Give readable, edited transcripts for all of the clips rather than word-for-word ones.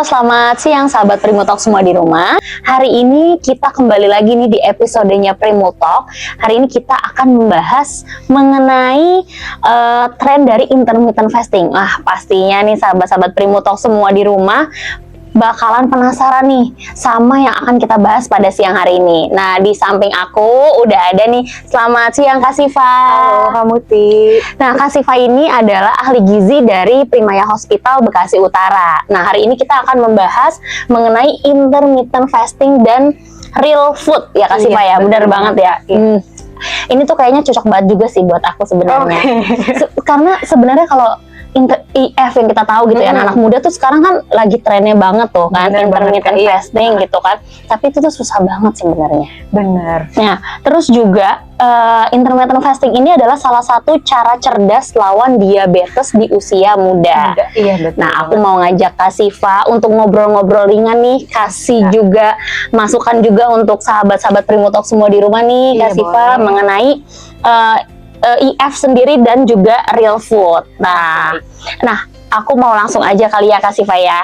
Halo, selamat siang sahabat Primo Talk semua di rumah. Hari ini kita kembali lagi nih di episodenya Primo Talk. Hari ini kita akan membahas mengenai tren dari intermittent fasting. Pastinya nih sahabat-sahabat Primo Talk semua di rumah bakalan penasaran nih sama yang akan kita bahas pada siang hari ini. Nah, di samping aku udah ada nih. Selamat siang Kak Siva. Halo Kak Muti. Nah, Kak Siva ini adalah ahli gizi dari Primaya Hospital Bekasi Utara. Nah, hari ini kita akan membahas mengenai intermittent fasting dan real food ya Kak Siva ya. Benar banget ya. Ini tuh kayaknya cocok banget juga sih buat aku sebenarnya. Karena sebenarnya kalau IF yang kita tahu gitu ya, anak muda tuh sekarang kan lagi trennya banget tuh kan, intermittent fasting gitu kan. Tapi itu tuh susah banget sebenarnya. Bener. Nah, terus juga intermittent fasting ini adalah salah satu cara cerdas lawan diabetes di usia muda. Iya betul. Nah, aku mau ngajak Kak Siva untuk ngobrol-ngobrol ringan nih, kasih juga masukan juga untuk sahabat-sahabat Primo Talk semua di rumah nih, Kak Siva, mengenai IF sendiri dan juga real food. Nah, aku mau langsung aja kali ya Kak Siva ya.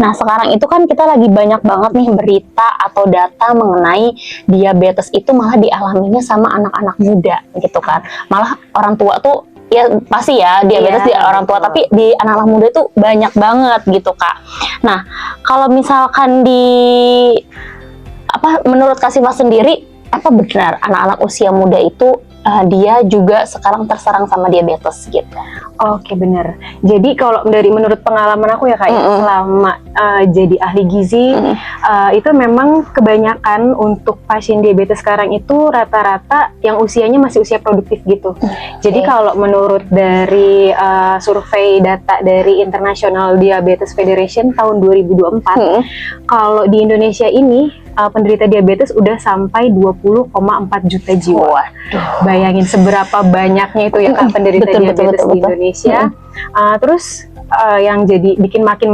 Nah, sekarang itu kan kita lagi banyak banget nih berita atau data mengenai diabetes itu malah dialaminya sama anak-anak muda gitu kan. Malah orang tua tuh ya pasti ya diabetes di orang tua, tapi di anak-anak muda tuh banyak banget gitu Kak. Nah, kalau misalkan menurut Kak Siva sendiri, apa benar anak-anak usia muda itu dia juga sekarang terserang sama diabetes gitu? Oke, bener. Jadi kalau menurut pengalaman aku ya Kak, selama jadi ahli gizi, itu memang kebanyakan untuk pasien diabetes sekarang itu rata-rata yang usianya masih usia produktif gitu. Jadi kalau menurut dari survei data dari International Diabetes Federation tahun 2024, kalau di Indonesia ini penderita diabetes udah sampai 20,4 juta jiwa. Bayangin seberapa banyaknya itu ya Kak penderita diabetes di Indonesia. Terus yang jadi bikin makin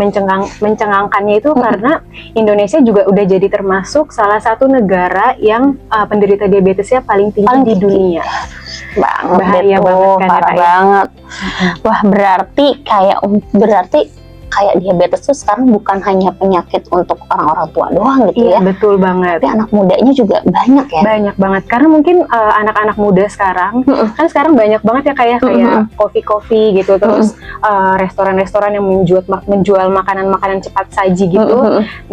mencengangkannya itu karena Indonesia juga udah jadi termasuk salah satu negara yang penderita diabetesnya paling tinggi di dunia. Bahaya banget kan, parah banget. Wah, berarti kayak diabetes tuh sekarang bukan hanya penyakit untuk orang-orang tua doang gitu ya. Betul banget. Tapi anak mudanya juga banyak ya. Banyak banget. Karena mungkin anak-anak muda sekarang kan sekarang banyak banget ya kayak kopi-kopi gitu, terus restoran-restoran yang menjual makanan-makanan cepat saji gitu.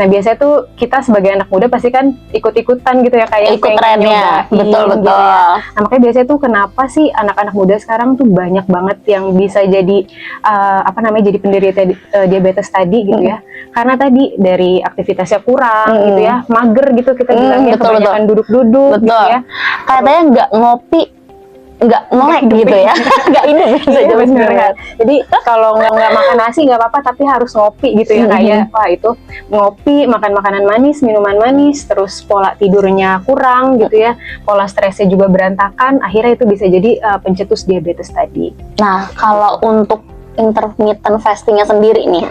Nah, biasanya tuh kita sebagai anak muda pasti kan ikut-ikutan gitu ya kayak ikut trennya. Betul. Gitu ya. Nah, makanya biasanya tuh kenapa sih anak-anak muda sekarang tuh banyak banget yang bisa jadi jadi penderita diabetes tadi gitu ya, karena tadi dari aktivitasnya kurang gitu ya, mager gitu kita bilangnya, kebanyakan duduk-duduk gitu ya, katanya nggak ngopi nggak melek gitu ya, nggak ini bener. Jadi kalau nggak makan nasi nggak apa-apa, tapi harus ngopi gitu ya, kayak itu ngopi, makan makanan manis, minuman manis, terus pola tidurnya kurang gitu ya, pola stresnya juga berantakan, akhirnya itu bisa jadi pencetus diabetes tadi. Nah, kalau untuk intermittent fastingnya sendiri nih,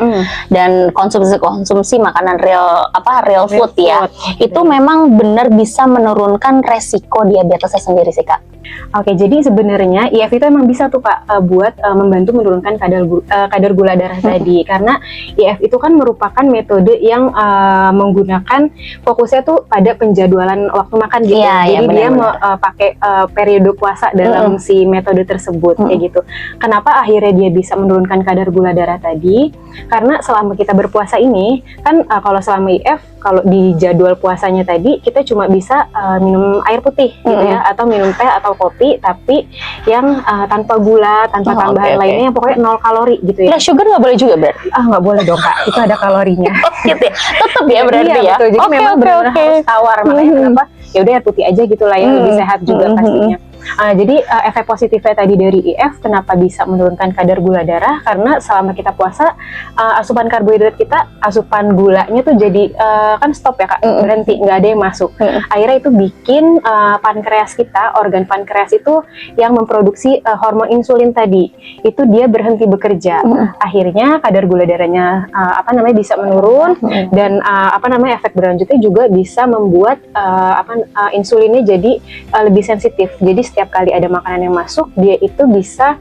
dan konsumsi makanan real food ya, itu memang benar bisa menurunkan resiko diabetesnya sendiri sih Kak. Oke, jadi sebenarnya IF itu emang bisa tuh Kak buat membantu menurunkan kadar gula darah tadi, karena IF itu kan merupakan metode yang menggunakan fokusnya tuh pada penjadwalan waktu makan gitu. Jadi dia pakai periode puasa dalam si metode tersebut kayak gitu. Kenapa akhirnya dia bisa menurunkan kadar gula darah tadi? Karena selama kita berpuasa ini kan kalau selama IF, kalau di jadwal puasanya tadi kita cuma bisa minum air putih gitu ya, atau minum teh atau kopi, tapi yang tanpa gula, tanpa tambahan lainnya, yang pokoknya 0 kalori gitu ya. Nah, sugar nggak boleh juga berarti? Nggak boleh dong Kak, itu ada kalorinya. Gitu ya? Tetap ya berarti ya? Betul. Jadi memang benar-benar harus tawar, makanya kenapa ya udah putih aja gitu lah ya, lebih sehat juga pastinya. Jadi efek positifnya tadi dari IF kenapa bisa menurunkan kadar gula darah, karena selama kita puasa asupan karbohidrat kita, asupan gulanya tuh jadi kan stop ya Kak, berhenti, nggak ada yang masuk. Akhirnya itu bikin pankreas kita, organ pankreas itu yang memproduksi hormon insulin tadi, itu dia berhenti bekerja. Akhirnya kadar gula darahnya bisa menurun, dan efek berlanjutnya juga bisa membuat insulinnya jadi lebih sensitif. Jadi setiap kali ada makanan yang masuk, dia itu bisa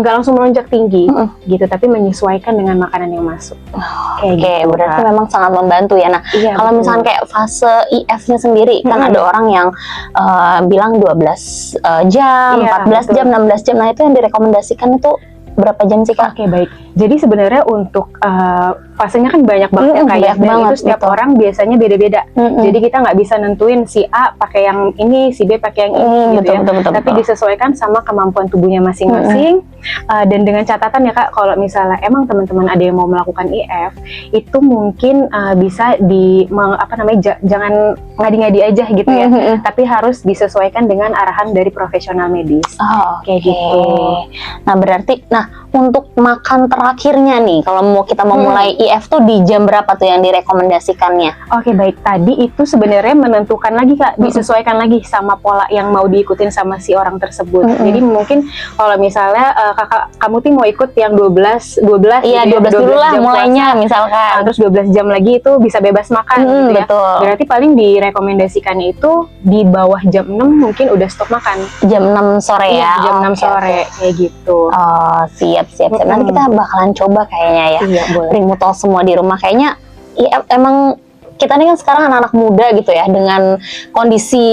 nggak langsung melonjak tinggi gitu, tapi menyesuaikan dengan makanan yang masuk. Oke, gitu, berarti Kak. memang sangat membantu ya. Nah, Iya, kalau betul. misalkan kayak fase IF-nya sendiri, kan ada orang yang bilang 12 jam, Iya, 14 betul. jam, 16 jam. Nah, itu yang direkomendasikan itu berapa jam sih, Kak? Oke, baik. Jadi sebenarnya untuk fasenya kan banyak banget ya, kayak banyak dan banget, itu setiap betul. orang biasanya beda-beda. Jadi kita nggak bisa nentuin si A pakai yang ini, si B pakai yang ini gitu ya. Tapi disesuaikan sama kemampuan tubuhnya masing-masing. Dan dengan catatan ya, Kak, kalau misalnya emang teman-teman ada yang mau melakukan IF, itu mungkin bisa jangan ngadi-ngadi aja gitu ya. Tapi harus disesuaikan dengan arahan dari profesional medis. Kayak gitu. Nah, berarti untuk makan terakhirnya nih, kalau kita mau mulai IF tuh di jam berapa tuh yang direkomendasikannya? Oke, baik. Tadi itu sebenarnya menentukan lagi, Kak, disesuaikan lagi sama pola yang mau diikutin sama si orang tersebut. Jadi mungkin kalau misalnya kamu tuh mau ikut yang 12 Iya, gitu 12 dulu lah jam mulainya puasa, misalkan. terus 12 jam lagi itu bisa bebas makan gitu ya. Betul. Berarti paling direkomendasikannya itu di bawah jam 6 mungkin udah stop makan. Jam 6 sore Iya, ya. jam 6 sore kayak gitu. Oh, siap. Nanti kita bakalan coba kayaknya ya. Iya, boleh. Primutol semua di rumah kayaknya ya, emang kita nih kan sekarang anak-anak muda gitu ya, dengan kondisi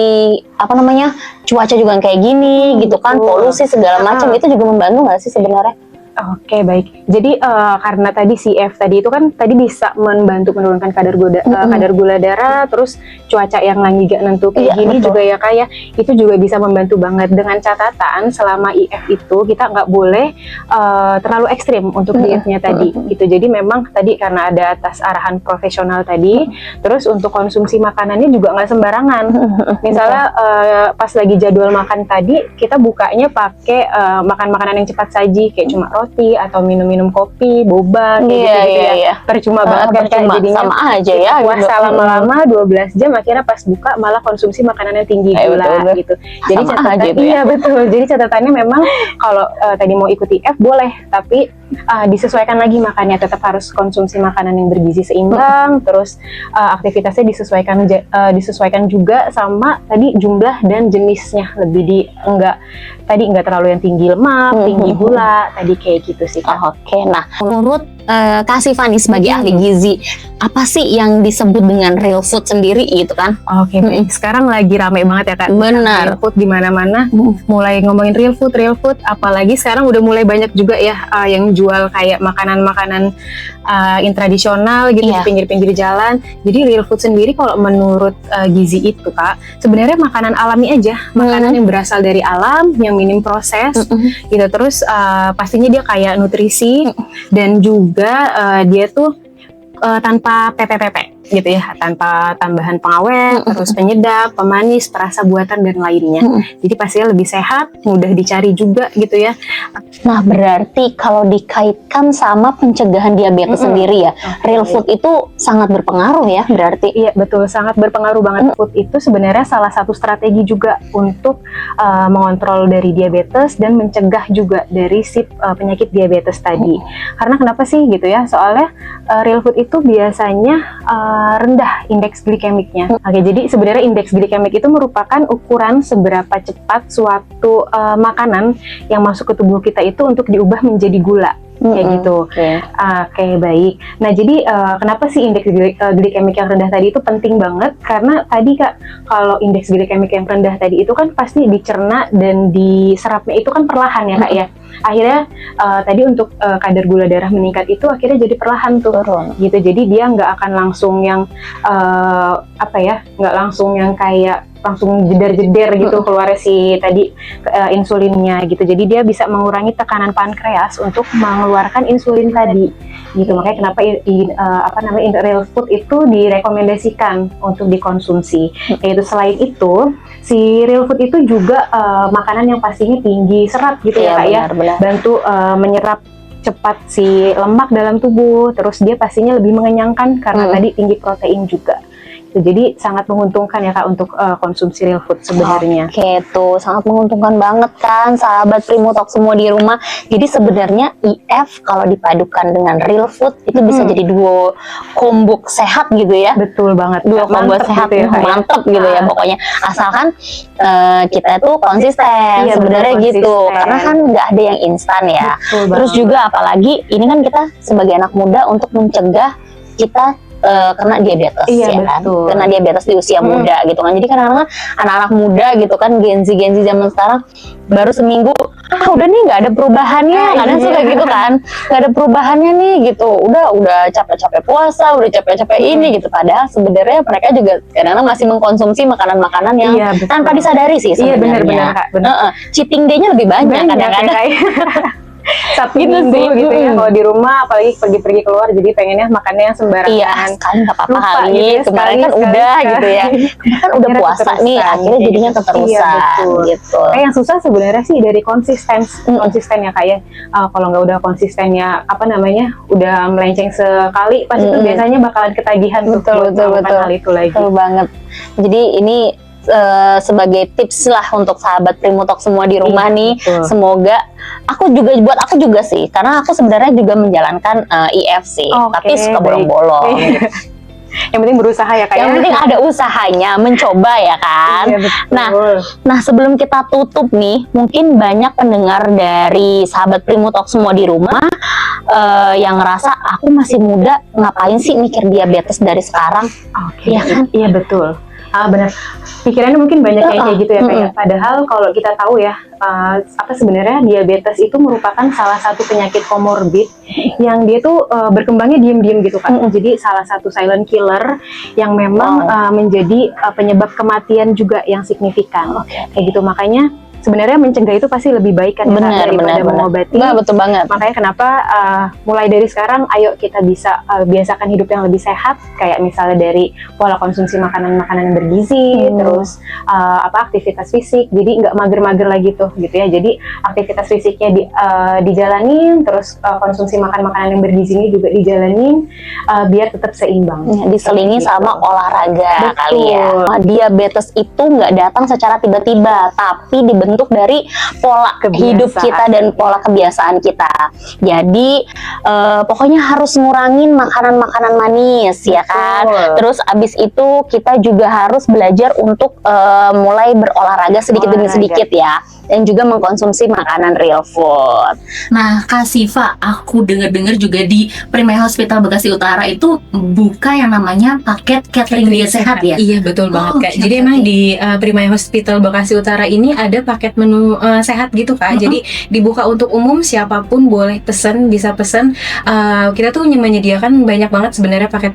cuaca juga kayak gini gitu kan, polusi segala macam, itu juga membantu nggak sih sebenarnya? Oke, baik. Jadi karena tadi CF tadi itu kan tadi bisa membantu menurunkan kadar gula darah, terus cuaca yang lagi gak nentu kayak gini betul. juga ya, Kak, itu juga bisa membantu banget. Dengan catatan selama IF itu kita nggak boleh terlalu ekstrim untuk dietnya tadi gitu. Jadi memang tadi karena ada atas arahan profesional tadi, terus untuk konsumsi makanannya juga nggak sembarangan. Misalnya pas lagi jadwal makan tadi kita bukanya pakai makan makanan yang cepat saji kayak cuma roti atau minum-minum kopi, boba kayak gitu ya. Percuma banget kan, Kak, jadinya sama aja ya. puasa lama-lama 12 jam akhirnya pas buka malah konsumsi makanan yang tinggi gula gitu. Jadi catatannya ya. betul. Jadi catatannya memang kalau tadi mau ikuti IF boleh, tapi disesuaikan lagi makannya, tetap harus konsumsi makanan yang bergizi seimbang, terus aktivitasnya disesuaikan juga sama tadi jumlah dan jenisnya, lebih enggak terlalu yang tinggi lemak, tinggi gula, tadi kayak gitu sih, Kak. Oke, nah menurut Kak Sifani sebagai ahli gizi, apa sih yang disebut dengan real food sendiri gitu kan? Oke, baik. Sekarang lagi rame banget ya, Kak. Benar. Real food di mana-mana, mulai ngomongin real food, apalagi sekarang udah mulai banyak juga ya yang jual kayak makanan-makanan tradisional gitu di pinggir-pinggir jalan. Jadi real food sendiri kalau menurut gizi itu, Kak, sebenarnya makanan alami aja, makanan yang berasal dari alam, yang minim proses gitu. Terus pastinya dia kaya nutrisi dan juga dia tuh tanpa PP gitu ya, tanpa tambahan pengawet, terus penyedap, pemanis, perasa buatan dan lainnya. Jadi pastinya lebih sehat, mudah dicari juga gitu ya. Nah, berarti kalau dikaitkan sama pencegahan diabetes sendiri ya, real food itu sangat berpengaruh ya berarti? Iya, betul, sangat berpengaruh banget. Food itu sebenarnya salah satu strategi juga untuk mengontrol dari diabetes dan mencegah juga dari penyakit diabetes tadi. Karena kenapa sih gitu ya? Soalnya real food itu biasanya rendah indeks glikemiknya. Oke, jadi sebenarnya indeks glikemik itu merupakan ukuran seberapa cepat suatu makanan yang masuk ke tubuh kita itu untuk diubah menjadi gula. Kayak gitu. Oke, baik. Nah, jadi kenapa sih indeks glikemik yang rendah tadi itu penting banget? Karena tadi, Kak, kalau indeks glikemik yang rendah tadi itu kan pasti dicerna dan diserapnya itu kan perlahan ya, Kak, ya. Akhirnya tadi untuk kadar gula darah meningkat itu akhirnya jadi perlahan tuh. Gitu. Jadi dia nggak akan langsung yang nggak langsung yang kayak langsung jeder-jeder gitu keluar si tadi insulinnya gitu. Jadi dia bisa mengurangi tekanan pankreas untuk mengeluarkan insulin tadi gitu. Makanya kenapa real food itu direkomendasikan untuk dikonsumsi. Yaitu selain itu si real food itu juga makanan yang pastinya tinggi serat gitu ya, Kak, ya. Bantu menyerap cepat si lemak dalam tubuh. Terus dia pastinya lebih mengenyangkan karena tadi tinggi protein juga. gitu. Jadi sangat menguntungkan ya Kak untuk konsumsi real food sebenarnya. Oke, tuh sangat menguntungkan banget kan sahabat Primutalk semua di rumah. Jadi sebenarnya IF kalau dipadukan dengan real food itu bisa jadi duo combo sehat gitu ya. Betul banget. Duo combo sehat gitu ya, Kak, ya. mantep gitu ya pokoknya. Asalkan kita tuh konsisten Iya, sebenarnya betul, gitu. konsisten. Karena kan nggak ada yang instan ya. Betul Terus banget. juga apalagi ini kan kita sebagai anak muda untuk mencegah kita kena diabetes Iya, ya kan, betul. kena diabetes di usia muda gitu kan. Jadi kadang-kadang anak-anak muda gitu kan, Gen Z zaman sekarang baru seminggu udah nih nggak ada perubahannya, kadang suka gitu kan, nggak ada perubahannya nih gitu, udah capek-capek puasa, udah capek-capek ini gitu. Padahal sebenarnya mereka juga kadang-kadang masih mengkonsumsi makanan-makanan yang Iya, betul. tanpa disadari sih Iya, sebenarnya. benar-benar Kak, benar. Cheating day-nya lebih banyak kadang-kadang. Sabtu Gitu Minggu sih. gitu ya, kalau di rumah apalagi pergi-pergi keluar jadi pengennya makannya yang sembarangan. Iya, sekali nggak apa-apa Lupa kali. gitu ya, Kemarin kan sekali, udah sekali. gitu ya. Kemarin kan udah Akhirnya puasa keterusan, nih, akhirnya kayak jadinya gitu. keterusan Iya, betul. gitu. Yang susah sebenarnya sih dari konsisten ya Kak ya. Kalau nggak udah konsistennya udah melenceng sekali, pasti itu biasanya bakalan ketagihan tuh buat melakukan hal itu lagi. Betul banget. Jadi ini sebagai tips lah untuk sahabat Primutalk semua di rumah Iya, nih. betul. Semoga buat aku juga sih, karena aku sebenarnya juga menjalankan IF sih, tapi suka baik. bolong-bolong. Gitu. Yang penting berusaha ya Kak Yang ya. penting ada usahanya, mencoba ya kan. Iya, betul. Nah sebelum kita tutup nih, mungkin banyak pendengar dari sahabat Primutalk semua di rumah yang ngerasa aku masih muda, ngapain sih mikir diabetes dari sekarang? Oke, Iya kan? Iya betul. Benar. Pikirannya mungkin banyak yang kayak gitu ya Kak ya. Padahal kalau kita tahu ya, sebenarnya diabetes itu merupakan salah satu penyakit komorbid yang dia tuh berkembangnya diem-diem gitu Kak. Jadi salah satu silent killer yang memang menjadi penyebab kematian juga yang signifikan. Kayak gitu, makanya sebenarnya mencegah itu pasti lebih baik kan Kak, daripada mengobati. Betul banget. Makanya kenapa mulai dari sekarang ayo kita bisa biasakan hidup yang lebih sehat, kayak misalnya dari pola konsumsi makanan-makanan yang bergizi, terus aktivitas fisik, jadi nggak mager-mager lagi tuh gitu ya. Jadi aktivitas fisiknya dijalanin, terus konsumsi makanan-makanan yang bergizinya juga dijalanin, biar tetap seimbang. Diselingi sama olahraga. Betul. Kali ya. Diabetes itu nggak datang secara tiba-tiba, tapi dibentuk dari pola hidup kita dan pola kebiasaan kita. Jadi pokoknya harus ngurangin makanan-makanan manis. Ya kan. Terus abis itu kita juga harus belajar untuk mulai berolahraga sedikit demi sedikit ya, dan juga mengkonsumsi makanan real food. Nah, Kak Siva, aku dengar-dengar juga di Primaya Hospital Bekasi Utara itu buka yang namanya paket catering diet sehat ya? Iya, betul banget Kak. Oke, Jadi oke. emang di Primaya Hospital Bekasi Utara ini ada paket menu sehat gitu Kak. Jadi dibuka untuk umum, siapapun boleh pesen, bisa pesen. Kita tuh menyediakan banyak banget sebenarnya paket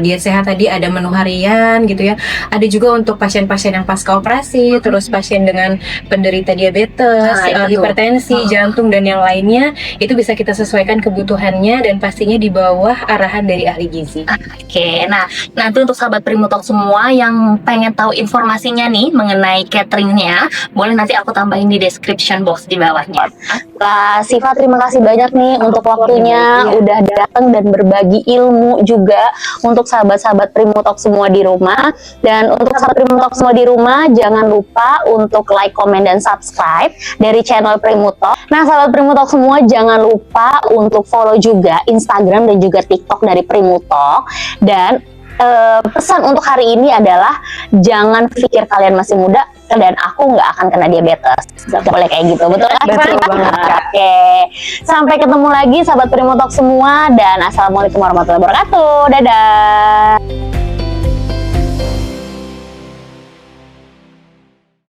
diet sehat tadi, ada menu harian gitu ya. Ada juga untuk pasien-pasien yang pasca operasi, terus pasien dengan penderita diabetes, itu. hipertensi, jantung dan yang lainnya. Itu bisa kita sesuaikan kebutuhannya dan pastinya di bawah arahan dari ahli gizi. Oke, nah nanti untuk sahabat Primutalk semua yang pengen tahu informasinya nih mengenai cateringnya, boleh nanti aku tambahin di description box di bawahnya. Kak Siva, terima kasih banyak nih untuk waktunya, udah datang dan berbagi ilmu juga untuk sahabat-sahabat Primutalk semua di rumah. Dan untuk sahabat Primutalk semua di rumah, jangan lupa untuk like, komen, dan subscribe dari channel Primutalk. Nah, sahabat Primutalk semua jangan lupa untuk follow juga Instagram dan juga TikTok dari Primutalk. Dan pesan untuk hari ini adalah jangan pikir kalian masih muda dan aku nggak akan kena diabetes. Gak boleh kayak gitu, betul kan? Betul banget. Oke, sampai ketemu lagi sahabat Primutalk semua, dan assalamualaikum warahmatullahi wabarakatuh. Dadah.